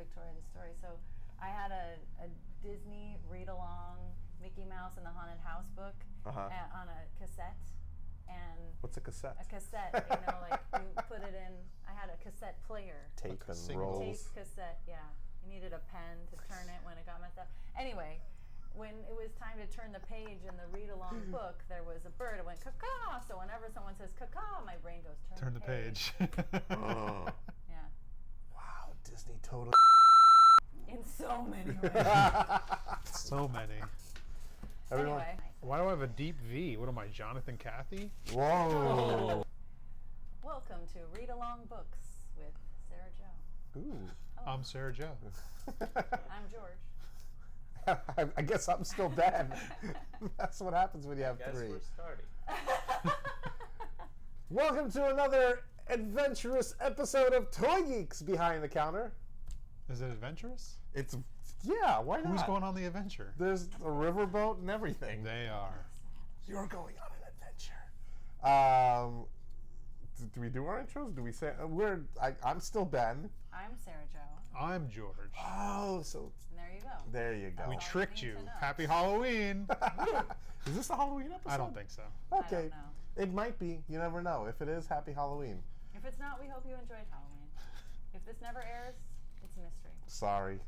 Victoria the story. So I had a Disney read-along Mickey Mouse and the Haunted House book on a cassette. And what's a cassette? A cassette, like you put it in. I had a cassette player. Tape and rolls. Tape cassette, yeah. You needed a pen to turn it when it got messed up. Anyway, when it was time to turn the page in the read-along book, there was a bird. It went caw-caw. So whenever someone says caw-caw, my brain goes turn the page. Oh. Yeah. Wow, Disney totally. In so many ways. So many. Everyone. Anyway. Why do I have a deep V? What am I, Jonathan Cathy? Whoa. Welcome to Read Along Books with Sarah Jo. Ooh. I'm Sarah Jo. I'm George. I guess I'm still Ben. That's what happens when you have three. We're starting. Welcome to another adventurous episode of Toy Geeks Behind the Counter. Is it adventurous? Yeah, why not? Who's going on the adventure? There's a riverboat and everything. They are. You're going on an adventure. Do we do our intros? Do we say I'm still Ben. I'm Sarah Jo. I'm George. Oh, so And there you go. there you go. We all tricked you you. need to know. Happy Halloween. Is this the Halloween episode? I don't think so. Okay. I don't know. It might be. You never know. If it is, happy Halloween. If it's not, we hope you enjoyed Halloween. If this never airs, it's a mystery. Sorry.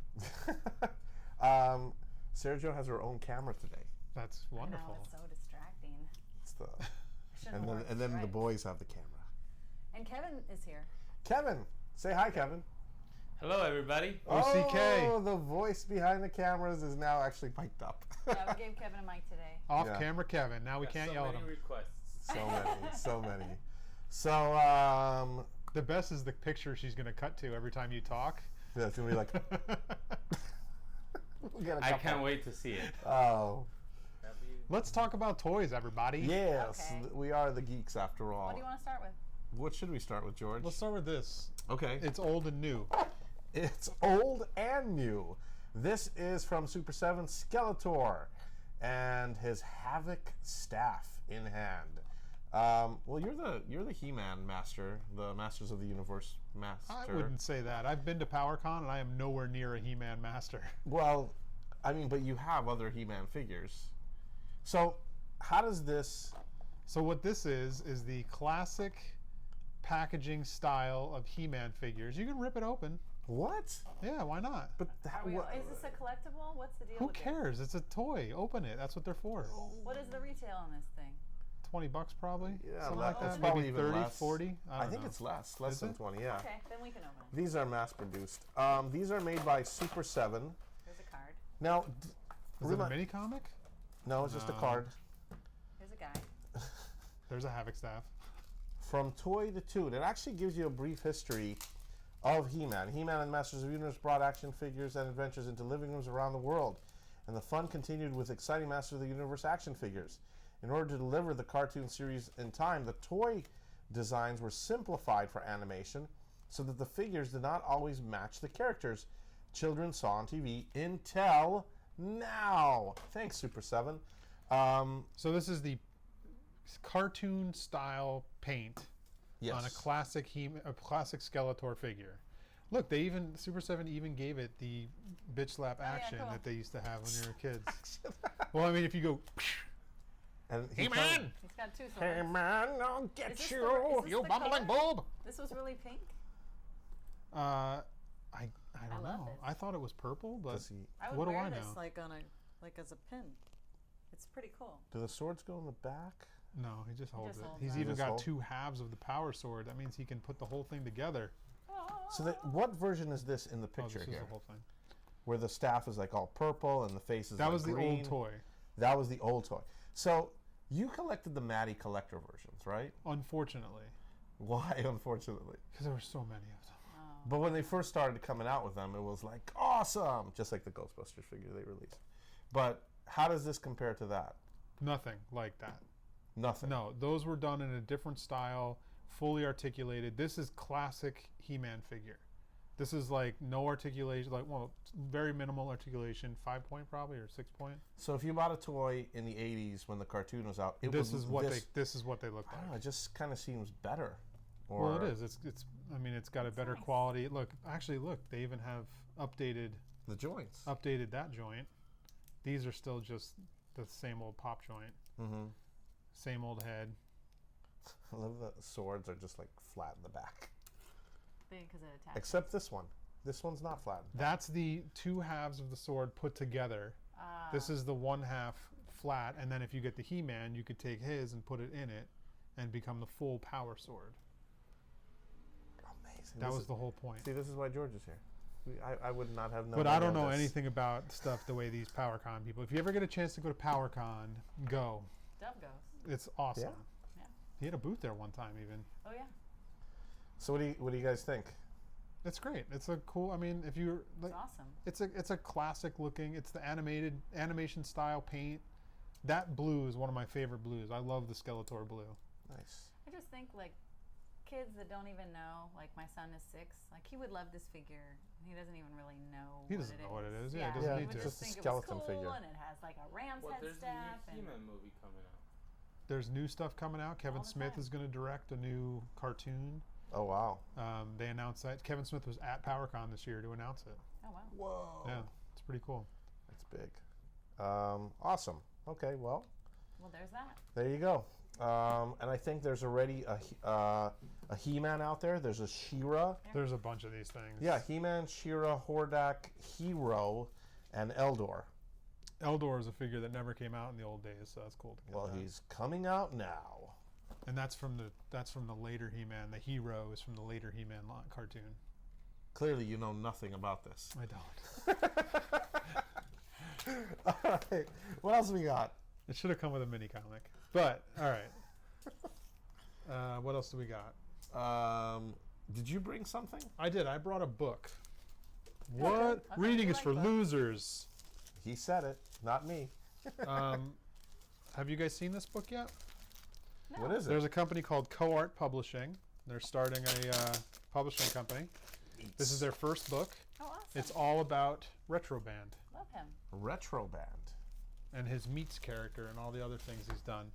Sarah Jo has her own camera today. That's wonderful. I know, it's so distracting. It's the Shouldn't and have then the worked. boys have the camera. And Kevin is here. Kevin, say hi, Kevin. Hello, everybody. OCK. Oh, the voice behind the cameras is now actually mic'd up. Yeah, we gave Kevin a mic today. Off Yeah. camera Kevin. Now we Got can't so yell at many him. So requests. many, so many. So, The best is the picture she's going to cut to every time you talk. yeah, it's gonna be like. We'll get a I couple. can't wait to see it. Oh, Let's talk about toys, everybody. yes, Okay. we are the geeks after all. What do you want to start with? What should we start with, George? Let's start with this. Okay. It's old and new. It's old and new. This is from Super 7 Skeletor and his Havoc staff in hand. Well, you're the He-Man master, the Masters of the Universe master. I wouldn't say that. I've been to PowerCon and I am nowhere near a He-Man master. Well, I mean, but you have other He-Man figures. So, how does this? So what this is the classic packaging style of He-Man figures. You can rip it open. What? Yeah, why not? But that, Is this a collectible? What's the deal Who with cares? It's a toy. Open it. That's what they're for. this? What is the retail on this thing? $20 probably. Yeah, Something like it's that. probably Maybe even 30, less. 40. I don't think know. it's less Is than it? 20. Yeah. Okay, then we can open it. These are mass-produced. These are made by Super 7. Here's a card. Now, Is it a mini comic? No, it's just a card. Here's a guy. There's a Havoc staff. From toy to tune. It actually gives you a brief history of He-Man. He-Man and Masters of the Universe brought action figures and adventures into living rooms around the world, and the fun continued with exciting Masters of the Universe action figures. In order to deliver the cartoon series in time, the toy designs were simplified for animation so that the figures did not always match the characters children saw on TV until now. Thanks, Super 7. So this is the cartoon style paint Yes. on a classic classic Skeletor figure. Look, they even Super 7 even gave it the bitch slap action cool. that they used to have when they were kids. Well, I mean, if you go, And hey man, He's got two swords. hey man, I'll Is get this you. the- is this you the bumbling color? bulb. This was really pink. I don't love know. this. I thought it was purple, but Does he- I would what do wear I this know? like as a pin. It's pretty cool. Do the swords go in the back? No, he just holds just it. holds He's it. even Just got hold? two halves of the power sword. That means he can put the whole thing together. So what version is this in the Oh, picture this is here? the whole thing. Where the staff is like all purple and the face is That like was the green. old toy. That was the old toy. So you collected the Matty collector versions, right? Unfortunately, Why, unfortunately? because there were so many of them. But when they first started coming out with them, it was like awesome, just like the Ghostbusters figure they released. But how does this compare to that? Nothing like that. Nothing. No, those were done in a different style, fully articulated. This is classic He-Man figure. This is like no articulation, very minimal articulation, 5-point probably or 6-point. So if you bought a toy in the 80s when the cartoon was out, This is what they look I don't know, like. it just kind of seems better. Or Well, it is. It's. I mean, it's got a better nice. quality. Look, actually, look. They even have updated the joints. that joint. These are still just the same old pop joint. Mm-hmm. Same old head. I love that the swords are just like flat in the back. Because it attaches. Except this one. This one's not flat. That's the two halves of the sword put together. This is the one half flat, and then if you get the He-Man, you could take his and put it in it and become the full power sword. Amazing. That was the whole point. See, this is why George is here. I would not have known. But I any don't of know this. anything about stuff the way these PowerCon people. If you ever get a chance to go to PowerCon, go. Dove goes. It's awesome. Yeah. He had a booth there one time even. Oh yeah. So what do you guys think? It's great. It's a cool. I mean, if you're like, It's awesome. it's a classic looking. It's the animation style paint. That blue is one of my favorite blues. I love the Skeletor blue. Nice. I just think like kids that don't even know, like my son is 6, like he would love this figure. He doesn't even really know. He doesn't know what it is. Yeah, he doesn't Yeah, he need would to. just Just a think skeleton it was cool figure. and it has like a ram's Well, head there's a staff. new He-Man movie coming out. There's new stuff coming out. Kevin All the Smith time. is going to direct a new cartoon. Oh wow. They announced that. Kevin Smith was at PowerCon this year to announce it. Oh wow. Whoa. Yeah, it's pretty cool. That's big. Awesome. Okay. Well, Well, there's that. there you go. And I think there's already a He-Man out there. There's a She-Ra. There's a bunch of these things. Yeah, He-Man, She-Ra, Hordak, Hero, and Eldor. Eldor is a figure that never came out in the old days, so that's cool to get Well, that. he's coming out now. And that's from the later He-Man. The Hero is from the later He-Man cartoon. Clearly, you know nothing about this. I don't. All right. What else we got? It should have come with a mini comic. But all right. What else do we got? Did you bring something? I did. I brought a book. Okay. What? Okay, Reading you is like for books. losers. He said it, not me. Have you guys seen this book yet? No. What is it? There's a company called CoArt Publishing. They're starting a publishing company. This is their first book. Oh, awesome. It's all about Retroband Love him. Retro Band. and his Meets character and all the other things he's done.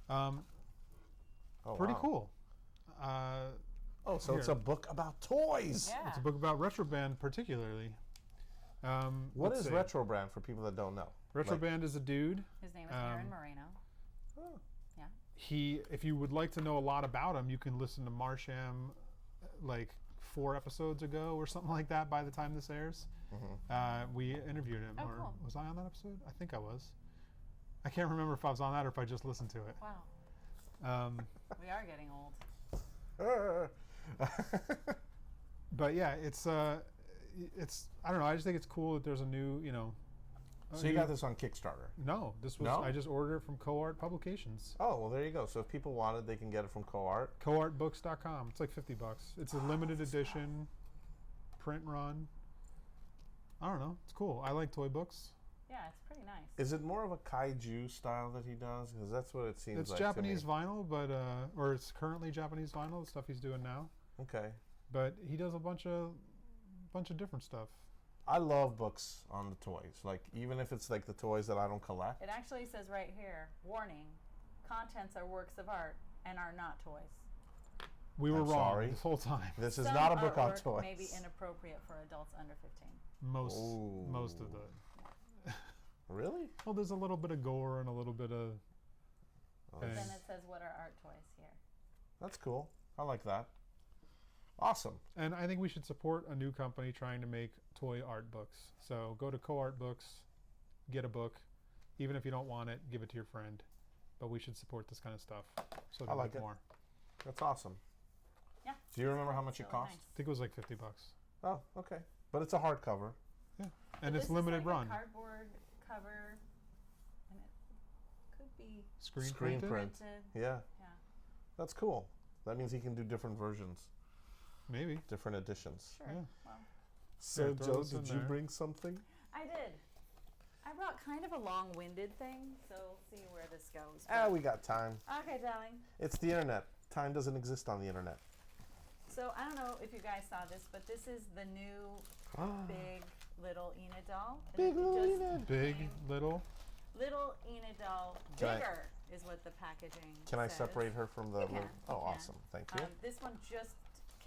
Oh, Pretty wow. cool. Oh, so it's Here. a book about toys. Yeah. It's a book about Retroband particularly. What let's is see. Retro Band for people that don't know? Retroband is a dude. His name is Aaron Um, Moreno. Oh. He, if you would like to know a lot about him, you can listen to Marsham like 4 episodes ago or something like that by the time this airs. We interviewed him. Oh, or cool. was I on that episode? I think I was. I can't remember if I was on that or if I just listened to it. Wow. We are getting old. But yeah, it's I don't know. I just think it's cool that there's a new, So you got this on Kickstarter? No, this was No? I just ordered it from CoArt Publications. Oh, well, there you go. So if people want it, they can get it from CoArt. CoArtbooks.com. It's like $50. It's a limited edition print run. I don't know. It's cool. I like toy books. Yeah, it's pretty nice. Is it more of a kaiju style that he does? Because that's what it seems It's like Japanese to me. vinyl, but or it's currently Japanese vinyl, the stuff he's doing now. Okay. But he does a bunch of different stuff. I love books on the toys. Like, even if it's like the toys that I don't collect. It actually says right here, warning, contents are works of art and are not toys. We were I'm wrong sorry. this whole time. This is Some not a book on artwork toys. may be inappropriate for adults under 15. Most of the. Really? Well, there's a little bit of gore and a little bit of. Oh, Okay. Then it says what are art toys here. That's cool. I like that. Awesome. And I think we should support a new company trying to make toy art books. So go to CoArt Books, get a book. Even if you don't want it, give it to your friend. But we should support this kind of stuff so I they like make it. more. That's awesome. Yeah. Do you remember how much it Really cost? nice. I think it was like $50. Oh, okay. But it's a hardcover. Yeah, But and this it's is limited like run. A cardboard cover, and it could be Screen Screen printed? print. printed. Yeah. Yeah. That's cool. That means he can do different versions, Maybe. different editions. Sure. Yeah. Well, So, throw Joe, this in did you there. bring something? I did. I brought kind of a long-winded thing, so we'll see where this goes. Ah, we got time. Okay, darling. It's the internet. Time doesn't exist on the internet. So I don't know if you guys saw this, but this is the new big little Enid doll. And Big it little just Enid. Big, came- little. Little Enid doll, Can I- bigger. is what the packaging Can I says. separate her from the? You can, Oh, you can. awesome! Thank you. This one just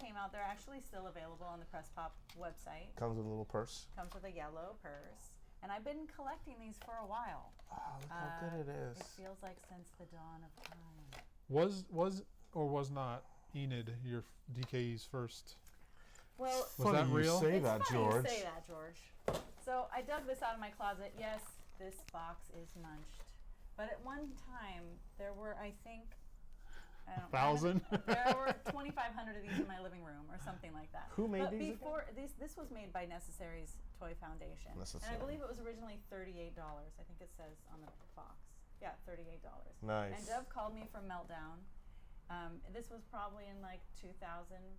came out. They're actually still available on the Press Pop website. Comes with a little purse. Comes with a yellow purse. And I've been collecting these for a while. Oh, look how good it is. It feels like since the dawn of time. Was or was not Enid your DKE's first? Well, Was Funny that you real? say it's that, funny George. you say that, George. So I dug this out of my closet. Yes, this box is munched. But at one time, there were, I think, I don't know, 1,000? there were 2,500 of these in my living room or something like that. Who made but these before this was made by Necessary's Toy Foundation. Necessary. And I believe it was originally $38. I think it says on the box. Yeah, $38. Nice. And Dove called me from Meltdown. This was probably in like 2005,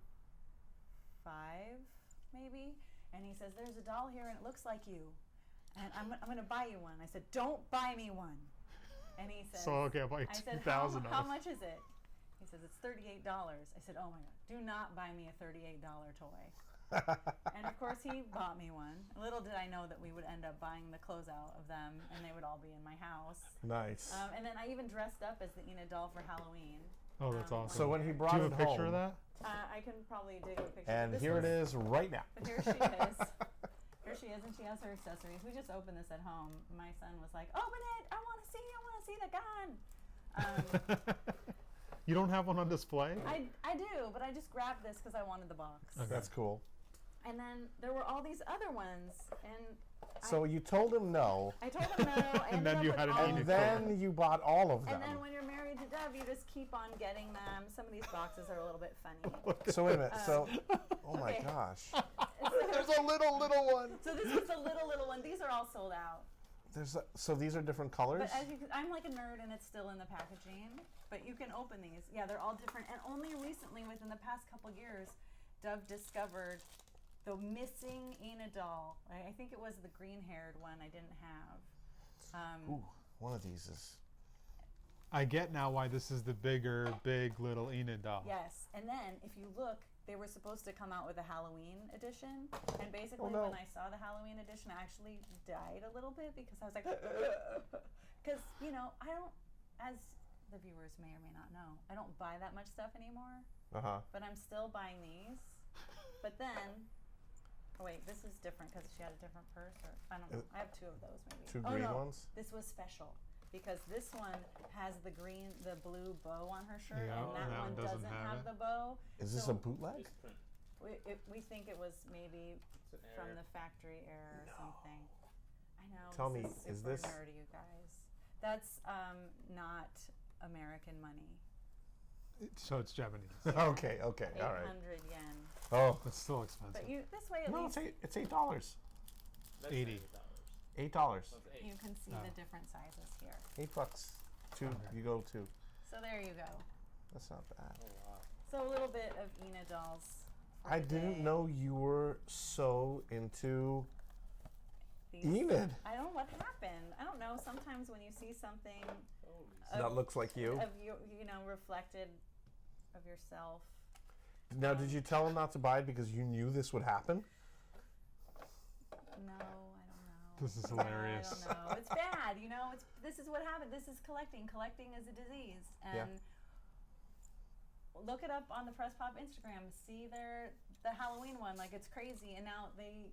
maybe. And he says, "There's a doll here and it looks like you. And I'm going to buy you one." I said, "Don't buy me one." And he said, So okay, I'll buy you I said, 2,000 how much is it? He says, "It's $38. I said, "Oh my God, do not buy me a $38 toy." And of course he bought me one. Little did I know that we would end up buying the closeout of them and they would all be in my house. Nice. And then I even dressed up as the Enid doll for Halloween. Oh, that's awesome. So when he Do brought you it have a picture home, of that? I can probably dig a picture. and This here it was- is right now. But here she is. Here she is, and she has her accessories. We just opened this at home. My son was like, "Open it! I want to see the gun." You don't have one on display? I do, but I just grabbed this because I wanted the box. Okay. That's cool. And then there were all these other ones, and So you told him no, I told him no. I And ended then up you with had an all Enid of toy. them. then you bought all of them. And then when you're married to Dove, you just keep on getting them. Some of these boxes are a little bit funny. So wait a minute. So, oh my okay. gosh, there's a little one. So this was the little one. These are all sold out. So these are different colors. But as you can, I'm like a nerd, and it's still in the packaging. But you can open these. Yeah, they're all different. And only recently, within the past couple years, Dove discovered the missing Enid doll. I think it was the green-haired one I didn't have. Ooh, one of these is. I get now why this is the big little Enid doll. Yes, and then if you look, they were supposed to come out with a Halloween edition, and basically no. when I saw the Halloween edition, I actually died a little bit because I was like, because I don't, as the viewers may or may not know, I don't buy that much stuff anymore, but I'm still buying these. But then, oh wait, this is different because she had a different purse, or I don't know. I have two of those maybe. Two Oh green no, ones? this was special. Because this one has the blue bow on her shirt, Yeah, and that one doesn't have it. the bow. Is this So a bootleg? we think it was maybe It's an from error. the factory error or something. I know. Tell this me, is is super this- nerdy, you guys? That's not American money. So it's Japanese. Okay, all right. 800 yen. Oh, It's still expensive. But this way at no, least it's $8. That's $80. $8. That's eight. you can see Oh. the different sizes here. $8. Two. Okay. You go two. So there you go. That's not bad. Oh wow. So a little bit of Enid dolls. for I the didn't day. know you were so into These- Enid. I don't know what happened. I don't know. Sometimes when you see something Holy That looks like you. of you, reflected of yourself. Now, did you tell him not to buy it because you knew this would happen? No, I don't know. This is Yeah, hilarious. I don't know. It's bad. This is what happened. This is collecting. Collecting is a disease. Yeah. And look it up on the Press Pop Instagram. See the Halloween one. Like, it's crazy. And now they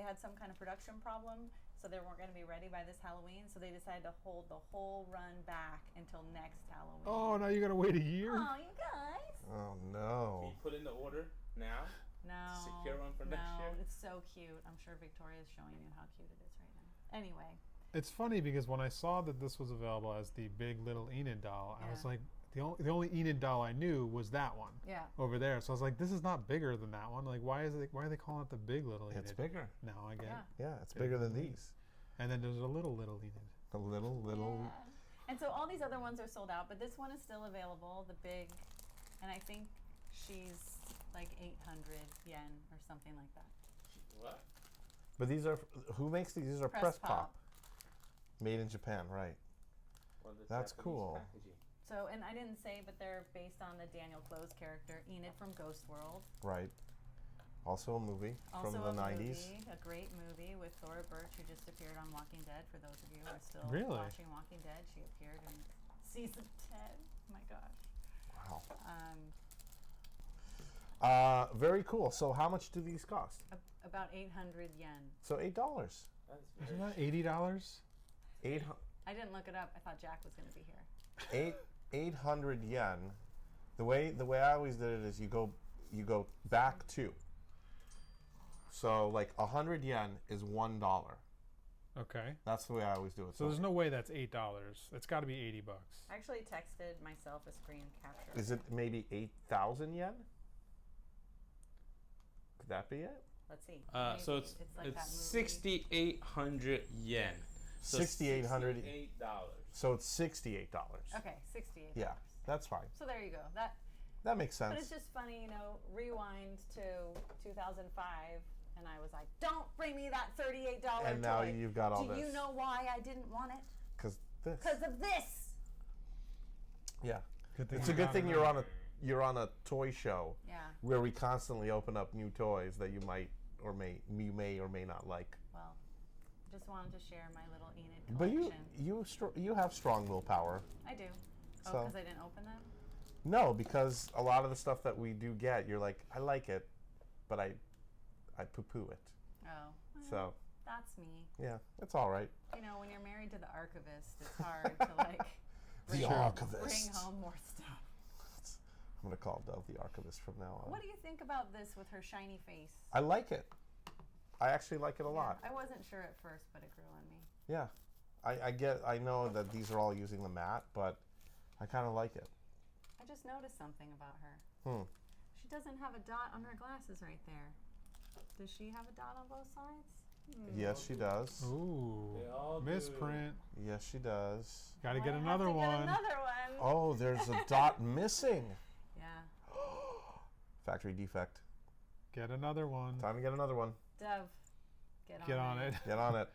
had some kind of production problem, so they weren't going to be ready by this Halloween. So they decided to hold the whole run back until next Halloween. Oh, now you gotta wait a year? Oh, you guys. Oh Can no. you put in the order now? No. Secure one for next year? It's so cute. I'm sure Victoria's showing you how cute it is right now. Anyway. It's funny because when I saw that this was available as the big little Enid doll, I was Yeah. like, the only Enid doll I knew was that one Yeah. over there. So I was like, this is not bigger than that one. Like, why are they calling it the big little Enid? It's bigger. Now I get Yeah. it. Yeah, it's bigger than these. And then there's a little Enid. A little. Yeah. And so all these other ones are sold out, but this one is still available, the big, and I think she's like 800 yen or something like that. What? But these are, who makes these? These are Press Press Pop. Pop. Made in Japan, right. Well, the That's Japanese cool. packaging. So, and I didn't say, but they're based on the Daniel Close character, Enid from Ghost World. Right. Also a movie Also from the a 90s. movie, a great movie with Thora Birch, who just appeared on Walking Dead. For those of you who are still Really? watching Walking Dead, she appeared in season 10. Oh my gosh. Wow. Very cool. So how much do these cost? About 800 yen. So $8. That's Isn't very that $80? I didn't look it up. I thought Jack was going to be here. 800 yen. The way I always did it is you go back 2. So like 100 yen is $1. Okay. That's the way I always do it. So there's no way that's $8. It's got to be $80. I actually texted myself a screen capture. Is it maybe 8,000 yen? Could that be it? Let's see. So Maybe. it's like that it's movie. 6,800 yen. So $6,800. $68. So it's $68. Okay, 68. Yeah, that's fine. So there you go. That makes sense. But it's just funny, rewind to 2005, and I was like, "Don't bring me that $38 toy." And now you've got all Do this. you know why I didn't want it? Because this. Because of this. Yeah. Good thing It's a we good got thing it. you're on a toy show Yeah. where we constantly open up new toys that you may or may not like. Well, just wanted to share my little Enid But collection. you have strong willpower. I do. Oh, So- because I didn't open them? No, because a lot of the stuff that we do get, you're like, I like it, but I poo-poo it. Oh. Well, So that's me. yeah, it's all right. When you're married to the archivist, it's hard to The bring archivist. home more stuff. I'm gonna call Dove the archivist from now on. What do you think about this with her shiny face? I like it. I actually like it a lot. I wasn't sure at first, but it grew on me. Yeah, I know that these are all using the matte, but I kind of like it. I just noticed something about her. She doesn't have a dot on her glasses right there. Does she have a dot on both sides? Yes, she does. Ooh. They all do. Misprint. Yes, she does. Got to I get have another to one. Get another one. Oh, there's a dot missing. Yeah. Factory defect. Get another one. Time to get another one. Dove, Get on it. Get on it.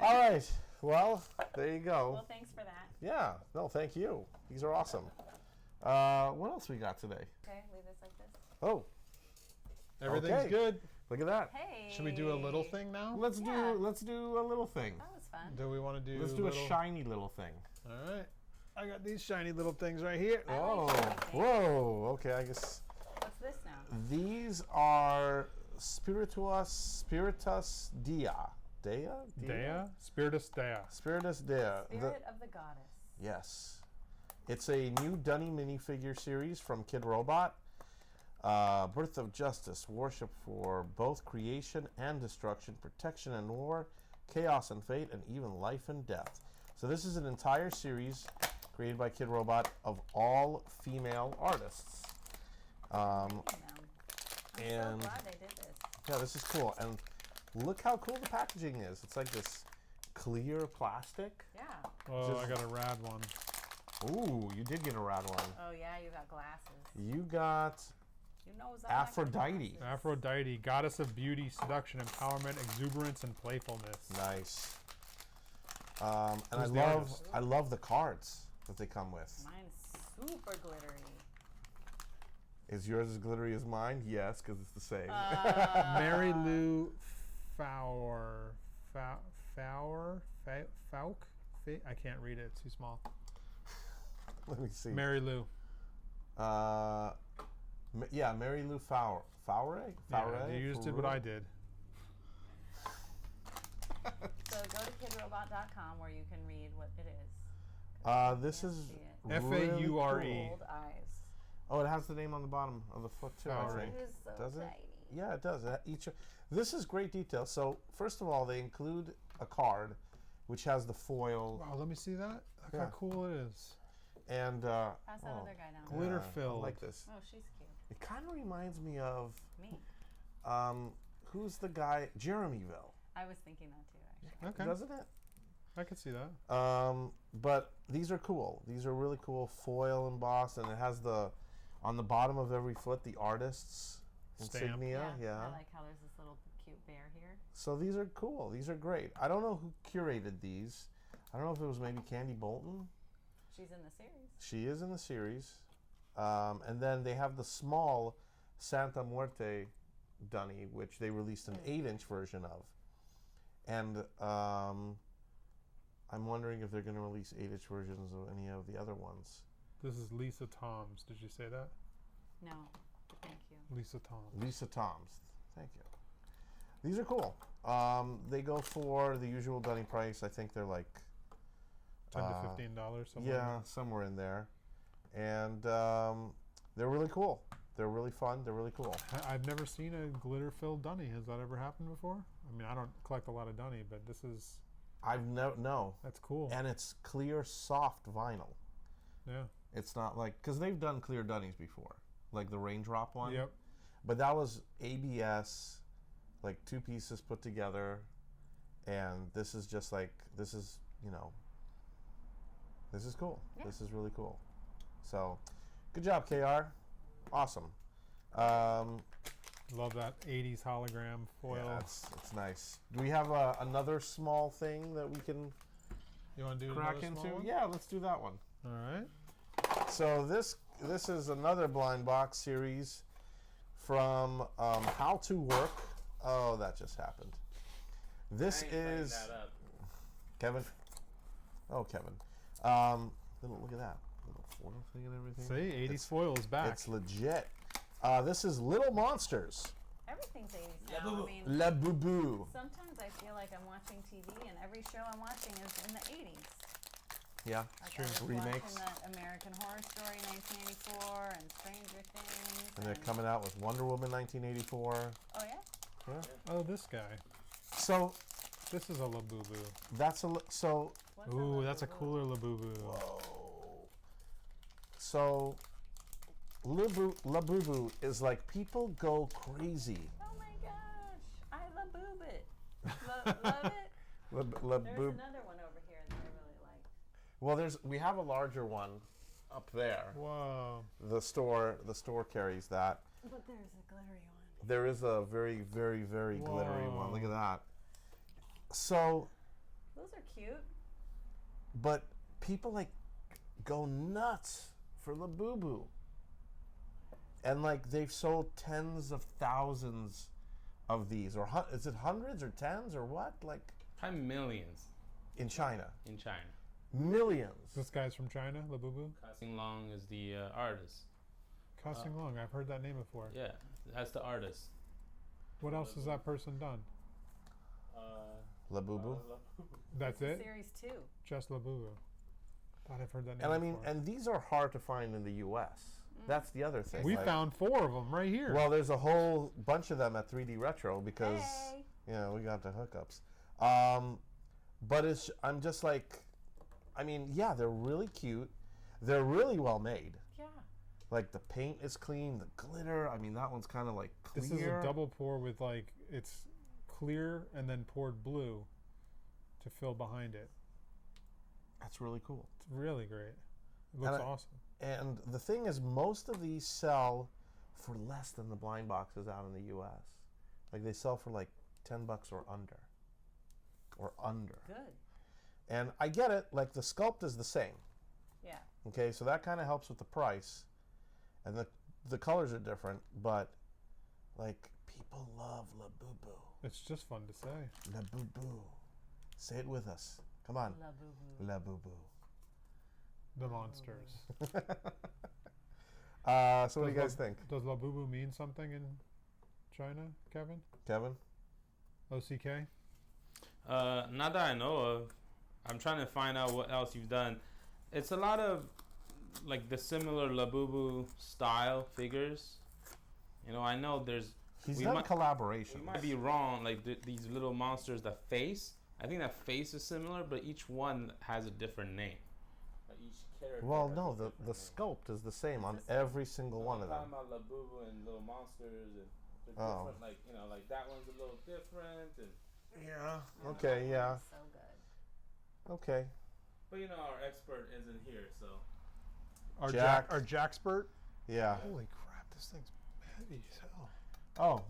All right. Well, there you go. Well, thanks for that. Yeah. No, thank you. These are awesome. What else we got today? Okay, leave this like this. Oh, Everything's Okay. good. look at that. Hey. Should we do a little thing now? Let's Yeah. do a little thing. That was fun. Do we want to do? Let's do a little- shiny little thing. All right. I got these shiny little things right here. I Oh, like shiny things. whoa. Okay, I guess What's this now? these are Spiritus Dea. Dea? Dea? Spiritus Dea. Spiritus Dea. Spirit of the Goddess. Yes. It's a new Dunny minifigure series from Kidrobot. Birth of Justice, worship for both creation and destruction, protection and war, chaos and fate, and even life and death. So this is an entire series created by Kidrobot of all female artists. I'm And so glad they did this. yeah, this is cool. And look how cool the packaging is. It's like this clear plastic. Yeah. Oh, I Just- got a rad one. Ooh, you did get a rad one. Oh yeah, you got glasses. You got You know Aphrodite. Aphrodite, goddess of beauty, seduction, empowerment, exuberance, and playfulness. nice. And Who's the artist? I love the cards that they come with. Mine's super glittery. Is yours as glittery as mine? Yes, because it's the same. Mary Lou Faur. Fauk? I can't read it. It's too small. Let me see. Mary Lou. Yeah, Mary Lou Faure. Faure? Yeah, you just did what I did. So go to kidrobot.com where you can read what it is. This Can't is see it. really Faure. cool. Gold eyes. Oh, it has the name on the bottom of the foot too. I Faure. think. It is so Does it? tiny. Yeah, it does. This is great detail. So first of all, they include a card, which has the foil Wow, let me see that. Look Yeah. how cool it is. and Pass that other guy down. Glitter I filled. like this. Oh, she's cute. It kind of reminds me of Me. who's the guy? Jeremyville, I was thinking that too, actually. Okay, doesn't it? I could see that. But these are cool. These are really cool, foil embossed, and it has on the bottom of every foot the artist's Stamp. insignia. Yeah. I like how there's this little cute bear here. So these are cool. These are great. I don't know who curated these. I don't know if it was maybe Candy Bolton. She's in the series. She is in the series. And then they have the small Santa Muerte Dunny, which they released an 8-inch version of. And I I'm wondering if they're going to release 8-inch versions of any of the other ones. This is Lisa Toms. Did you say that? No, but thank you. Lisa Toms. Lisa Toms. Thank you. These are cool. They go for the usual Dunny price. I think they're like $10 to $15 somewhere. yeah, somewhere in there. And they're really cool. They're really fun. They're really cool. I've never seen a glitter-filled Dunny. Has that ever happened before? I mean, I don't collect a lot of Dunny, but this is... No. That's cool. And it's clear, soft vinyl. Yeah. It's not like... Because they've done clear Dunnies before. Like the raindrop one. Yep. But that was ABS, like 2 pieces put together. And this is just like... This is, you know... This is cool. Yeah. This is really cool. So, good job, KR. Awesome. Love that 80s hologram foil. Yeah, it's nice. Do we have another small thing that we can You want to do crack another small into? one? Yeah, let's do that one. All right. So this is another blind box series from How to Work. Oh, that just happened. This I ain't playing is that up. Kevin. Oh, Kevin. Look at that little foil thing and everything. See, 80s It's- foil is back. It's legit. This is Little Monsters. Everything's 80s now. I mean, LaBuBu. sometimes I feel like I'm watching TV and every show I'm watching is in the 80s. Yeah, Like True. I was Remakes. watching that American Horror Story 1984 and Stranger Things. And they're coming out with Wonder Woman 1984. Oh yeah? Yeah. Oh, this guy. So This is a LaBuBu. that's so. What's Ooh, that that's a little- cooler LaBuBu. Whoa. So, LaBuBu is like people go crazy. Oh my gosh! I LaBuBu it. Love it. There's LaBuBu. another one over here that I really like. Well, we have a larger one up there. Whoa. The store carries that. But there's a glittery one. There is a very, very, very glittery one. Look at that. So, Those are cute. but people like go nuts for LaBuBu. And like they've sold tens of thousands of these, or is it hundreds or tens or what? Like Probably millions in China, in China. millions. This guy's from China, LaBuBu? Casting Long is the artist. Costing Long. I've heard that name before. Yeah, that's the artist. What else has that person done? LaBuBu. That's This is it? Series 2. Just LaBuBu. Thought I've heard that name And I mean, before. and these are hard to find in the U.S. That's the other thing. We like- found 4 of them right here. Well, there's a whole bunch of them at 3D Retro because Hey. we got the hookups. But I'm just like, I mean, yeah, they're really cute. They're really well made. Yeah. Like the paint is clean, the glitter. I mean, that one's kind of like clear. This is a double pour with like, it's clear and then poured blue to fill behind it. That's really cool. It's really great. It looks And awesome. And the thing is, most of these sell for less than the blind boxes out in the U.S. Like they sell for like $10 or under. Good. And I get it. Like the sculpt is the same. Yeah. Okay, so that kind of helps with the price, and the colors are different. But like people love LaBuBu. It's just fun to say. LaBuBu. Say it with us. Come on. LaBuBu. LaBuBu. The monsters. So what do you guys think, Does LaBuBu mean something in China, Kevin? Kevin? OCK? Not that I know of. I'm trying to find out what else you've done. It's a lot of like the similar LaBuBu style figures. You know, I know there's. He's we done might- collaborations. We might be wrong. Like these little monsters, the face. I think that face is similar, but each one has a different name. Like each character. Well, has no, a the different name. sculpt is the same on every single one of them. I'm talking about LaBuBu and little monsters, and they're Oh. different. Like like that one's a little different, and Yeah. Okay. Yeah. So good. Okay. but our expert isn't here, so. Our Jack. Our Jackspert? Yeah. Holy crap, this thing's heavy as hell. Oh,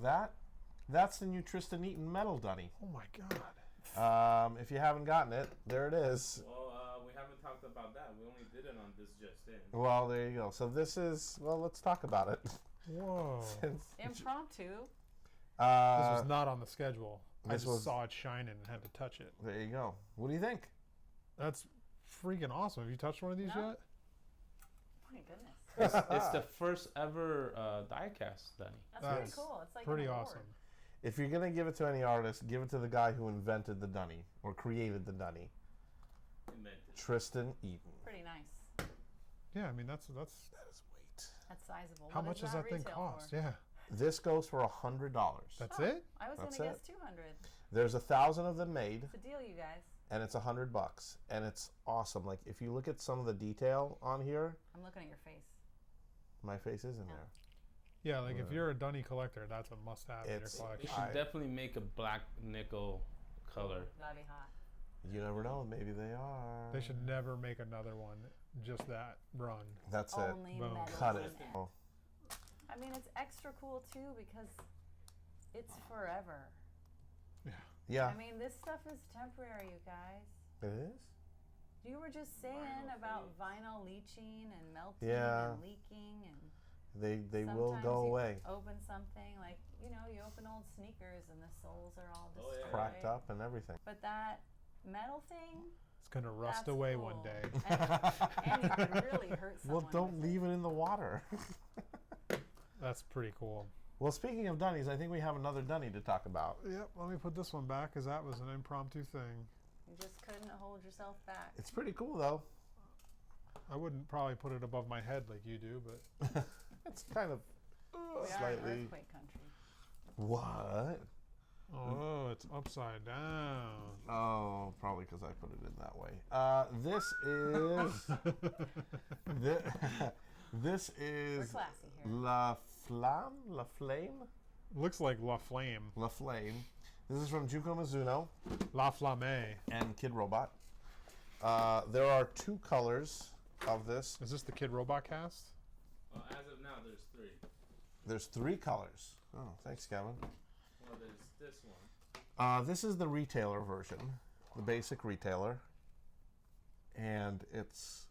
that's the new Tristan Eaton metal Dunny. Oh my god. If you haven't gotten it, there it is. Well, we haven't talked about that. We only did it on this just in. Well, there you go. So this is, well, let's talk about it. Whoa. Impromptu. This was not on the schedule. I this just was- saw it shining and had to touch it. There you go. What do you think? That's freaking awesome. Have you touched one of these No. yet? My goodness. It's the first ever die-cast, Dunny. That's pretty That's cool. It's like pretty an award. awesome. If you're gonna give it to any artist, give it to the guy who invented the Dunny or created the Dunny, Invented. Tristan Eaton. Pretty nice. Yeah, I mean that's That is weight. That's sizable. how What much does that thing retail cost? for? Yeah, This goes for $100. that's Oh, it. I was That's gonna guess it. 200. There's 1,000 of them made, It's a deal, you guys. and it's $100, and it's awesome. Like if you look at some of the detail on here, I'm looking at your face. my face is in Yeah. there. Yeah, like if Yeah. you're a Dunny collector, that's a must-have in your It's- They collection. should definitely make a black nickel color. That'd be hot. You never know. Maybe they are. They should never make another one. Just that run. That's it. Only Boom. metal Cut in it. it. Oh, I mean, it's extra cool too because it's forever. yeah, I mean, this stuff is temporary, you guys. it is. You were just saying Vinyl about fades. vinyl leaching and melting Yeah. and leaking and They will sometimes go you away, open something like, you know, you open old sneakers and the soles are all Oh, destroyed. yeah. cracked up and everything. But that metal thing, It's gonna rust that's away cool. one day. And you could really hurt someone. Well, don't with leave it in the water. That's pretty cool. Well, speaking of Dunnies, I think we have another Dunny to talk about. Yep. Let me put this one back because that was an impromptu thing. You just couldn't hold yourself back. It's pretty cool though. I wouldn't probably put it above my head like you do, but It's kind of We are in slightly. earthquake country. What? oh, it's upside down. Oh, probably because I put it in that way. This is this We're is classy here. La Flamme. Looks like La Flamme. La Flame. This is from Junko Mizuno La Flamme. and Kidrobot. There are 2 colors of this. Is this the Kidrobot cast? Well, as of now, there's 3. There's 3 colors. Oh, thanks, Kevin. Well, there's this one. This is the retailer version, the basic retailer, and it's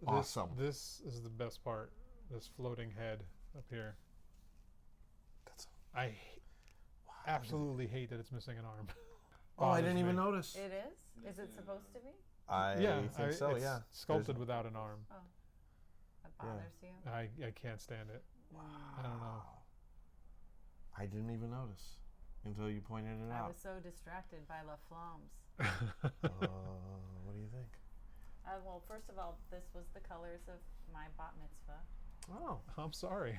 awesome. This is the best part. This floating head up here. That's, I absolutely hate that it's missing an arm. oh, I didn't Bothers even me. notice. It is? Is it supposed to be? I Yeah, think so. it's Yeah, sculpted without an arm. Oh. That bothers you? I can't stand it. I don't know. I didn't even notice until you pointed it I out. was so distracted by La Flammes. What do you think? Well, first of all, this was the colors of my bat mitzvah. Oh, I'm sorry.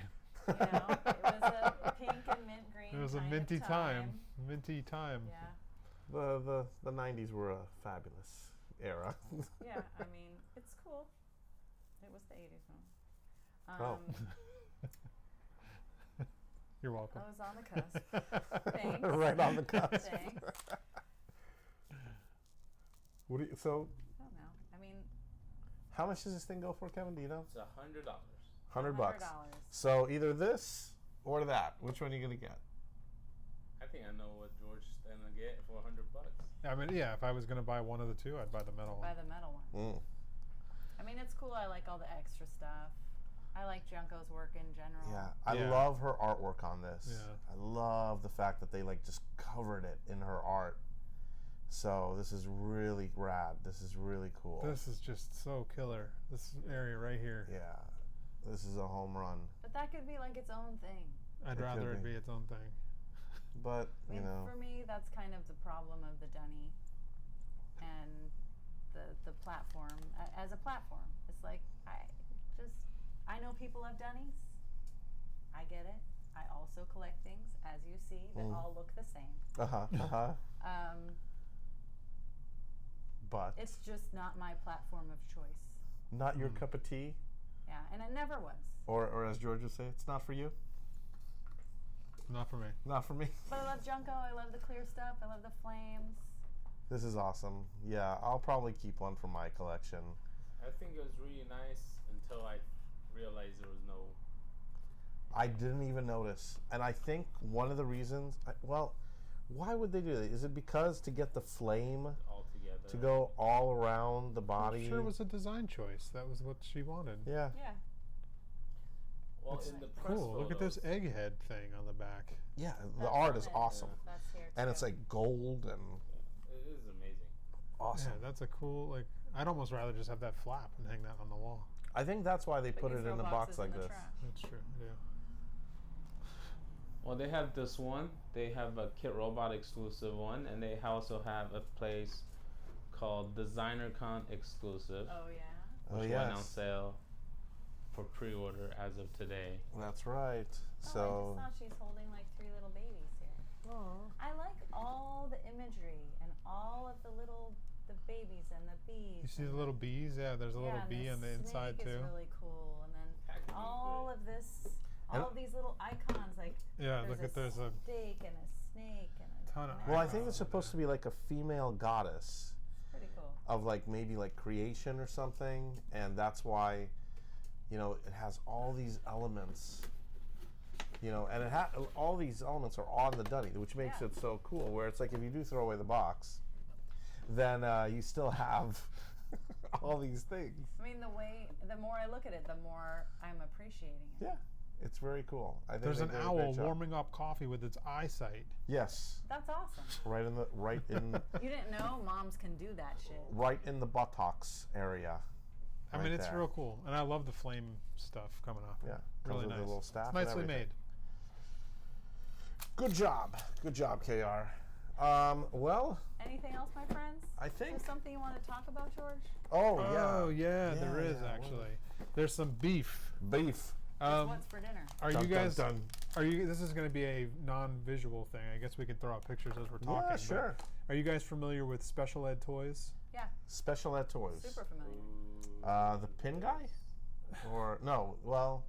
You know, it was a pink and mint green. It was a kind of minty time. Minty time. Yeah. the 90s were a fabulous era. Yeah, I mean, it's cool. It was the 80s one. Oh. You're welcome. I was on the cusp. Thanks. Right on the cusp. Thanks. What do you, so, I don't know. I mean, how much does this thing go for, Kevin? Do you know? It's $100. $100. So either this or that. Which one are you gonna get? I think I know what George is gonna get for $100. I mean, yeah, if I was going to buy one of the 2, I'd buy the metal one. by the metal one. I mean, it's cool. I like all the extra stuff. I like Junko's work in general. Yeah, I Yeah. love her artwork on this. Yeah. I love the fact that they like just covered it in her art. So this is really rad. This is really cool. This is just so killer. This area right here. Yeah, this is a home run. But that could be like its own thing. I'd It rather could it be. be its own thing. But I you mean, know, for me, that's kind of the problem of the Dunny and the platform. As a platform, it's like I know people have Dunnies. I get it. I also collect things, as you see, that all look the same. But It's just not my platform of choice. not your cup of tea, Yeah, and it never was. or as George would say, it's not for you. Not for me. Not for me. But I love Junko. I love the clear stuff. I love the flames. This is awesome. Yeah, I'll probably keep one for my collection. I think it was really nice until I realized there was no. I didn't even notice, and I think one of the reasons. Well, why would they do that? Is it because to get the flame Altogether. to go all around the body? I'm sure it was a design choice. That was what she wanted. Yeah. Yeah. Well, It's in the press Cool. Look at this photos- egghead thing on the back. Yeah, the That's art on is it. awesome. That's here And too. it's like gold and It is amazing. awesome. Yeah, that's a cool, like, I'd almost rather just have that flap and hang that on the wall. I think that's why they But put you it throw in a box boxes like in the this. trash. That's true, yeah. Well, they have this one. They have a Kidrobot exclusive one, and they also have a place called DesignerCon exclusive, Oh yeah. Oh which went on yes, sale for pre-order as of today. that's right. Oh, So. I just thought she's holding like 3 little babies here. I like all the imagery and all of the babies and the bees. You see and the little bees? Yeah, there's a little and bee on the inside snake too. is really cool, and then Packaging's all great. of this, And- all of these little icons like Yeah, look at there's there's a steak and a snake and a ton of an Well, I arrow. think it's supposed to be like a female goddess Pretty cool. of like maybe like creation or something, and that's why, you know, it has all these elements. You know, and all these elements are on the Dunny, which makes Yeah. it so cool. Where it's like if you do throw away the box, then you still have all these things. I mean, the more I look at it, the more I'm appreciating it. Yeah, it's very cool. I think there's they an did a owl great job. warming up coffee with its eyesight. Yes, That's awesome. right in You didn't know moms can do that shit. right in the buttocks area. I Right mean, it's there. real cool, and I love the flame stuff coming off. Yeah, really comes with nice. the little staff It's and nicely everything. made. Good job, KR. Well, Anything else, my friends? I Is think. there something you want to talk about, George? Oh Oh yeah, there Yeah, is yeah, actually. There's some beef. beef. What's for dinner? Are Dun, you dun, guys? dun. Are you? This is going to be a non-visual thing. I guess we can throw out pictures as we're talking. Yeah, but sure. Are you guys familiar with Special Ed Toys? Yeah, Special Ed Toys. super familiar. The pin guy? Or no? Well,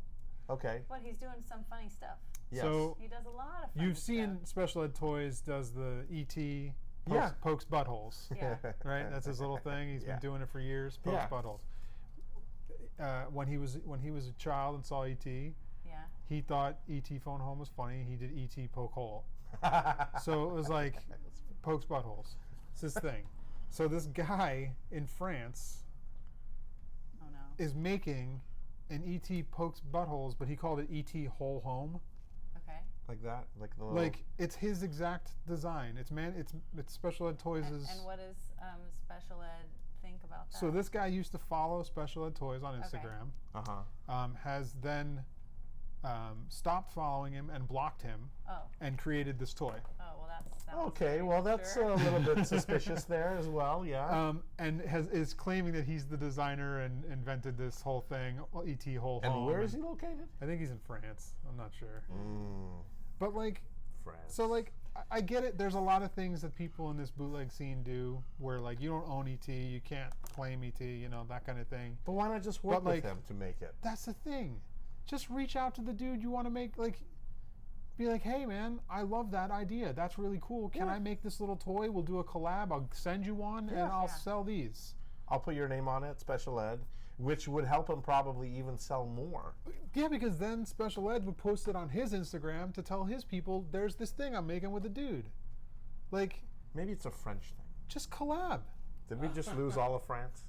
okay. But he's doing some funny stuff. Yes. So He does a lot of funny you've seen stuff. Special Ed Toys does the ET Yeah. pokes buttholes, Yeah. right? That's his little thing. He's Yeah. been doing it for years. Pokes Yeah. buttholes. When he was a child and saw ET, Yeah. he thought ET phone home was funny. He did ET poke hole. So it was like pokes buttholes. It's his thing. So this guy in France Oh no. is making an ET pokes buttholes, but he called it ET whole home. Okay. Like that? Like the little. Like it's his exact design. It's Special Ed Toys And, is. and what does Special Ed think about that? So this guy used to follow Special Ed Toys on Instagram. Has then stopped following him and blocked him Oh. and created this toy. Oh well, that's. Okay, well that's a little bit suspicious there as well. Yeah. And is claiming that he's the designer and invented this whole thing, ET whole And home. where is he located? I think he's in France. I'm not sure. Mm, But like, France. so like, I get it. There's a lot of things that people in this bootleg scene do where like you don't own ET, you can't claim ET, you know, that kind of thing. But why not just work But, with like, him to make it? That's the thing. Just reach out to the dude you want to make, like, be like, hey man, I love that idea. That's really cool. Can Yeah. I make this little toy? We'll do a collab. I'll send you one and Yeah. I'll Yeah. sell these. I'll put your name on it, Special Ed, which would help him probably even sell more. Yeah, because then Special Ed would post it on his Instagram to tell his people, there's this thing I'm making with a dude. Like, Maybe it's a French thing. just collab. Did we just lose all of France?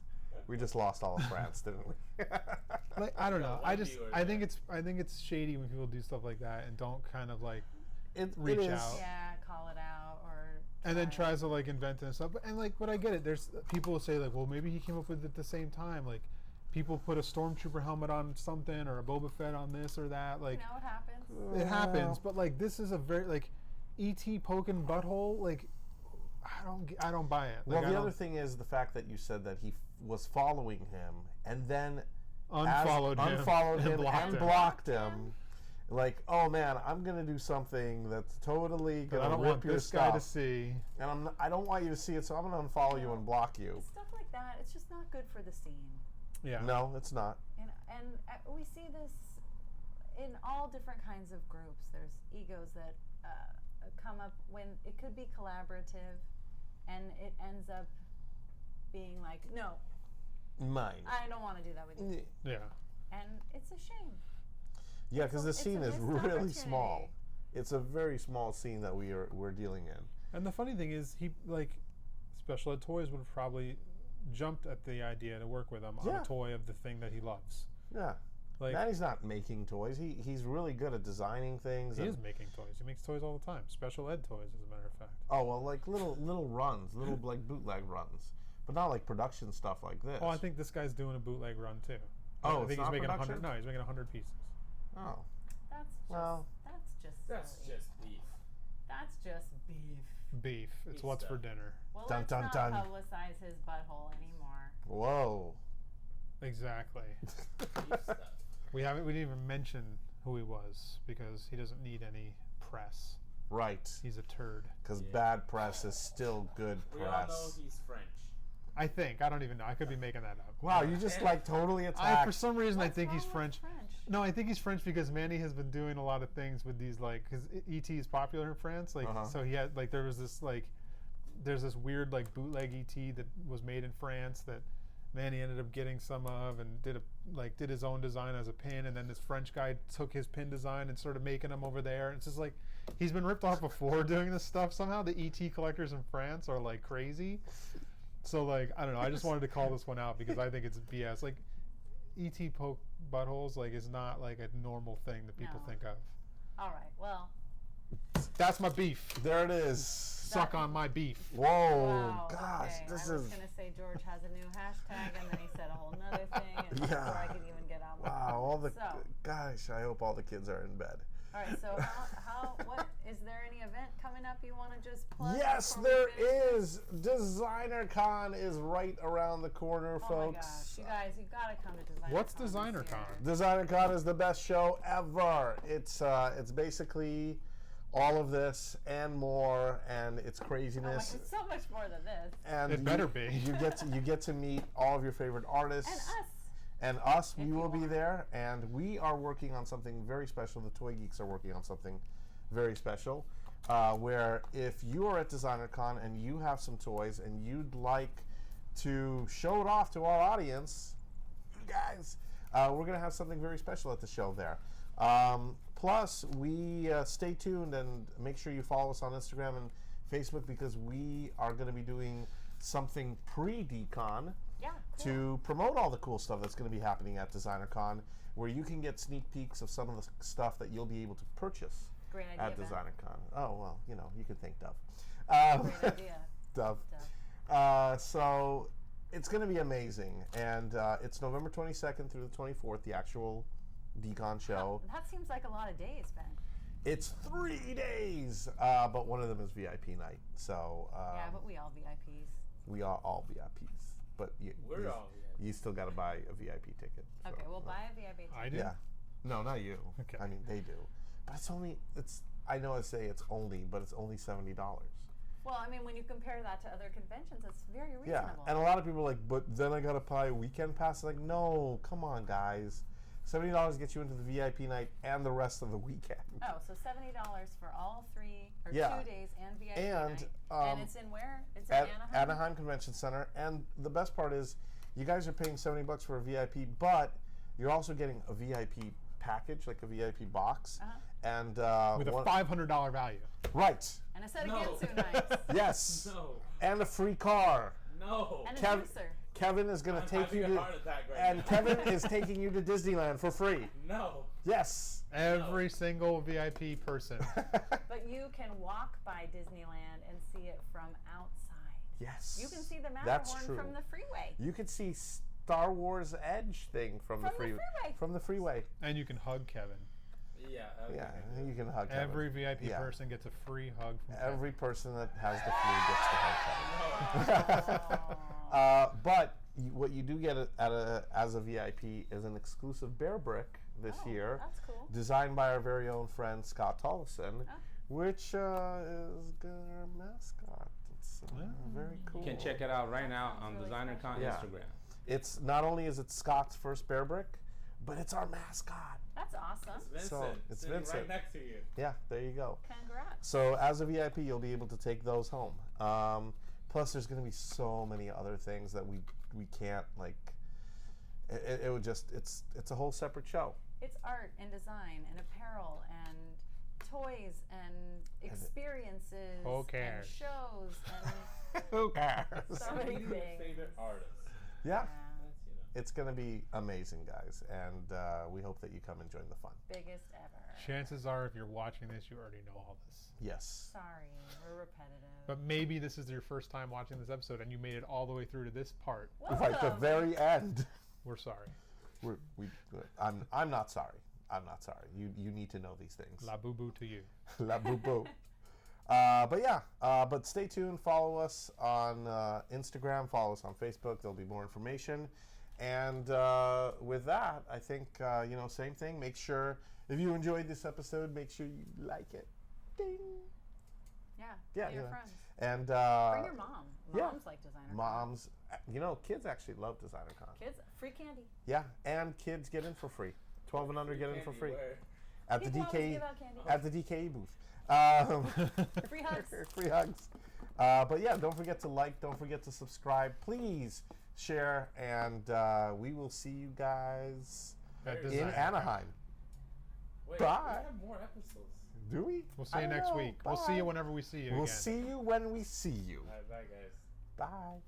We just lost all of France, didn't we? Like, I don't know. One I viewer think it's shady when people do stuff like that and don't kind of like it reach is. out. Yeah, call it out or. and then try tries to like invent it and stuff. And like, but I get it. There's people will say like, well, maybe he came up with it at the same time. Like, people put a stormtrooper helmet on something or a Boba Fett on this or that. Like, You know, it happens. it happens. But like, this is a very like, ET poking butthole. Like, I don't buy it. Like, Well, I the don't- other thing is the fact that you said that he was following him and then unfollowed him, and blocked him. Like, oh man, I'm gonna do something that's totally But gonna I don't rip want your this stuff, guy to see. and I don't want you to see it, so I'm gonna unfollow you and block you. Stuff like that, it's just not good for the scene. Yeah. No, it's not. And we see this in all different kinds of groups. There's egos that come up when it could be collaborative, and it ends up being like, no, Mine. I don't want to do that with you. Yeah. And it's a shame. Yeah, because the It's a scene is missed really small. opportunity. It's a very small scene that we're dealing in. And the funny thing is, he like Special Ed Toys would have probably jumped at the idea to work with him on Yeah. a toy of the thing that he loves. Yeah. Like, Manny's not making toys. He's really good at designing things. he and- is making toys. He makes toys all the time. Special Ed Toys, as a matter of fact. Oh well, like little runs, little like bootleg runs. but not like production stuff like this. Well, I think this guy's doing a bootleg run too. Oh, I it's think not he's making production? 100. No, he's making 100 pieces. Oh, That's just, well. That's silly. just beef. That's just beef. Beef. It's Beef what's for stuff. dinner. Well, Dun, let's dun, not dun. publicize his butthole anymore. Whoa. Exactly. Beef stuff. We didn't even mention who he was because he doesn't need any press. Right. He's a turd. Because Yeah. bad press is still good We all know press. he's French. I think. I don't even know. I could be making that up. Wow, you just like totally For attacked. some reason, What's I think he's wrong with French. French? No, I think he's French because Manny has been doing a lot of things with these, like, because ET is popular in France. Like, Uh-huh. so he had, like, there's this weird, like, bootleg ET that was made in France that Manny ended up getting some of and did his own design as a pin, and then this French guy took his pin design and started making them over there. And it's just like he's been ripped off before doing this stuff. Somehow the ET collectors in France are like crazy. So like I don't know. I just wanted to call this one out because I think it's BS. Like ET poke buttholes like is not like a normal thing that people No. think of. All right. Well. That's my beef. There it is. Suck on my beef. Whoa, Wow, gosh, okay. this I was is. gonna say George has a new hashtag, and then he said a whole nother thing, and before I could even get out. Wow, all the. So, Gosh, I hope all the kids are in bed. all right. So what is there any event coming up you want to just plug? Yes, before we there finish? is. Designer Con is right around the corner, Oh folks. my gosh, you guys, you gotta come to Designer What's Con this Designer year. Con? Designer Con is the best show ever. It's basically all of this and more, and it's Oh my, craziness. it's so much more than this. And It better be. You get to meet all of your favorite artists. And us. And us, If we you will be want. there, and we are working on something very special. The Toy Geeks are working on something very special, where if you are at Designer Con and you have some toys and you'd like to show it off to our audience, you guys, we're going to have something very special at the show there. Plus, we stay tuned and make sure you follow us on Instagram and Facebook because we are going to be doing something pre-Decon Yeah. Cool. to promote all the cool stuff that's going to be happening at Designer Con, where you can get sneak peeks of some of the stuff that you'll be able to purchase Great idea. at Ben. Designer Con. Oh, well, you know, you can thank Dove. Great idea. Dove. Duh. So it's going to be amazing, and it's November 22nd through the 24th, the actual Decon show. That seems like a lot of days, Ben. It's 3 days, but one of them is VIP night. So Yeah, but we all VIPs. we are all VIPs, but We're all VIP. you still got to buy a VIP ticket. Okay, so, we'll buy a VIP ticket. I do. Yeah. No, not you. Okay. I mean, they do. But I know I say it's only, but it's only $70. Well, I mean, when you compare that to other conventions, it's very Yeah. reasonable. And a lot of people are like, but then I got to buy a weekend pass. Like, no, come on, guys. $70 gets you into the VIP night and the rest of the weekend. Oh, so $70 for all 2 Yeah. days and VIP And, night. And it's in where? It's in At Anaheim? Anaheim Convention Center. And the best part is you guys are paying $70 for a VIP, but you're also getting a VIP package, like a VIP box. Uh-huh. And With a $500 value. right. And a set No. of Ginsu knives. Yes. No. And a free car. No. And a Kev- juicer. Kevin is going to I'm take having you a to, heart attack right and now. Kevin is taking you to Disneyland for free. No. Yes. Every single VIP person. But you can walk by Disneyland and see it from outside. Yes. You can see the That's Matterhorn true. from the freeway. You could see Star Wars Edge thing from the freeway. From the freeway. And you can hug Kevin. Yeah. that would Yeah, be good. you can hug Kevin. Every VIP Yeah. person gets a free hug from Every person that has the flu gets to hug Kevin. Oh. But what you do get as a VIP is an exclusive bear brick this Oh, year, that's cool. designed by our very own friend Scott Tollison, Oh. which is our mascot. It's very cool. You can check it out right That now sounds on really Designer Con special. Yeah. Instagram. It's not only is it Scott's first bear brick, but it's our mascot. That's awesome. It's Vincent. So, it's sitting Vincent. right next to you. Yeah, there you go. Congrats. So as a VIP, you'll be able to take those home. Plus, there's going to be so many other things that we can't like. It would just it's a whole separate show. It's art and design and apparel and toys and experiences Who and cares? shows and Who cares? so many Your things. favorite artist. Yeah. That's, It's going to be amazing, guys, and we hope that you come and join the fun. Biggest ever. Chances are, if you're watching this, you already know all this. Yes. Sorry, we're repetitive. But maybe this is your first time watching this episode, and you made it all the way through to this part. Like the very end. We're sorry. I'm not sorry. I'm not sorry. You need to know these things. LaBuBu to you. LaBuBu. But stay tuned. Follow us on Instagram. Follow us on Facebook. There'll be more information. And with that, I think, same thing. Make sure, if you enjoyed this episode, make sure you like it. Ding. Yeah, tell your friends. And bring your mom. yeah. Moms like designer. Moms, kids actually love designer con. Kids, free candy. Yeah, and kids get in for free. 12 and under get in for free. Where? At the People always DK give out candy. at the DKE booth. Free hugs. Free hugs. But yeah, don't forget to like, don't forget to subscribe. Please share, and we will see you guys At in Designer. Anaheim. Wait, Bye. we have more episodes. Do we? We'll see I you don't next know. week. We'll see Bye. you whenever we see you We'll again. see you when we see you. All right, bye, guys. Bye.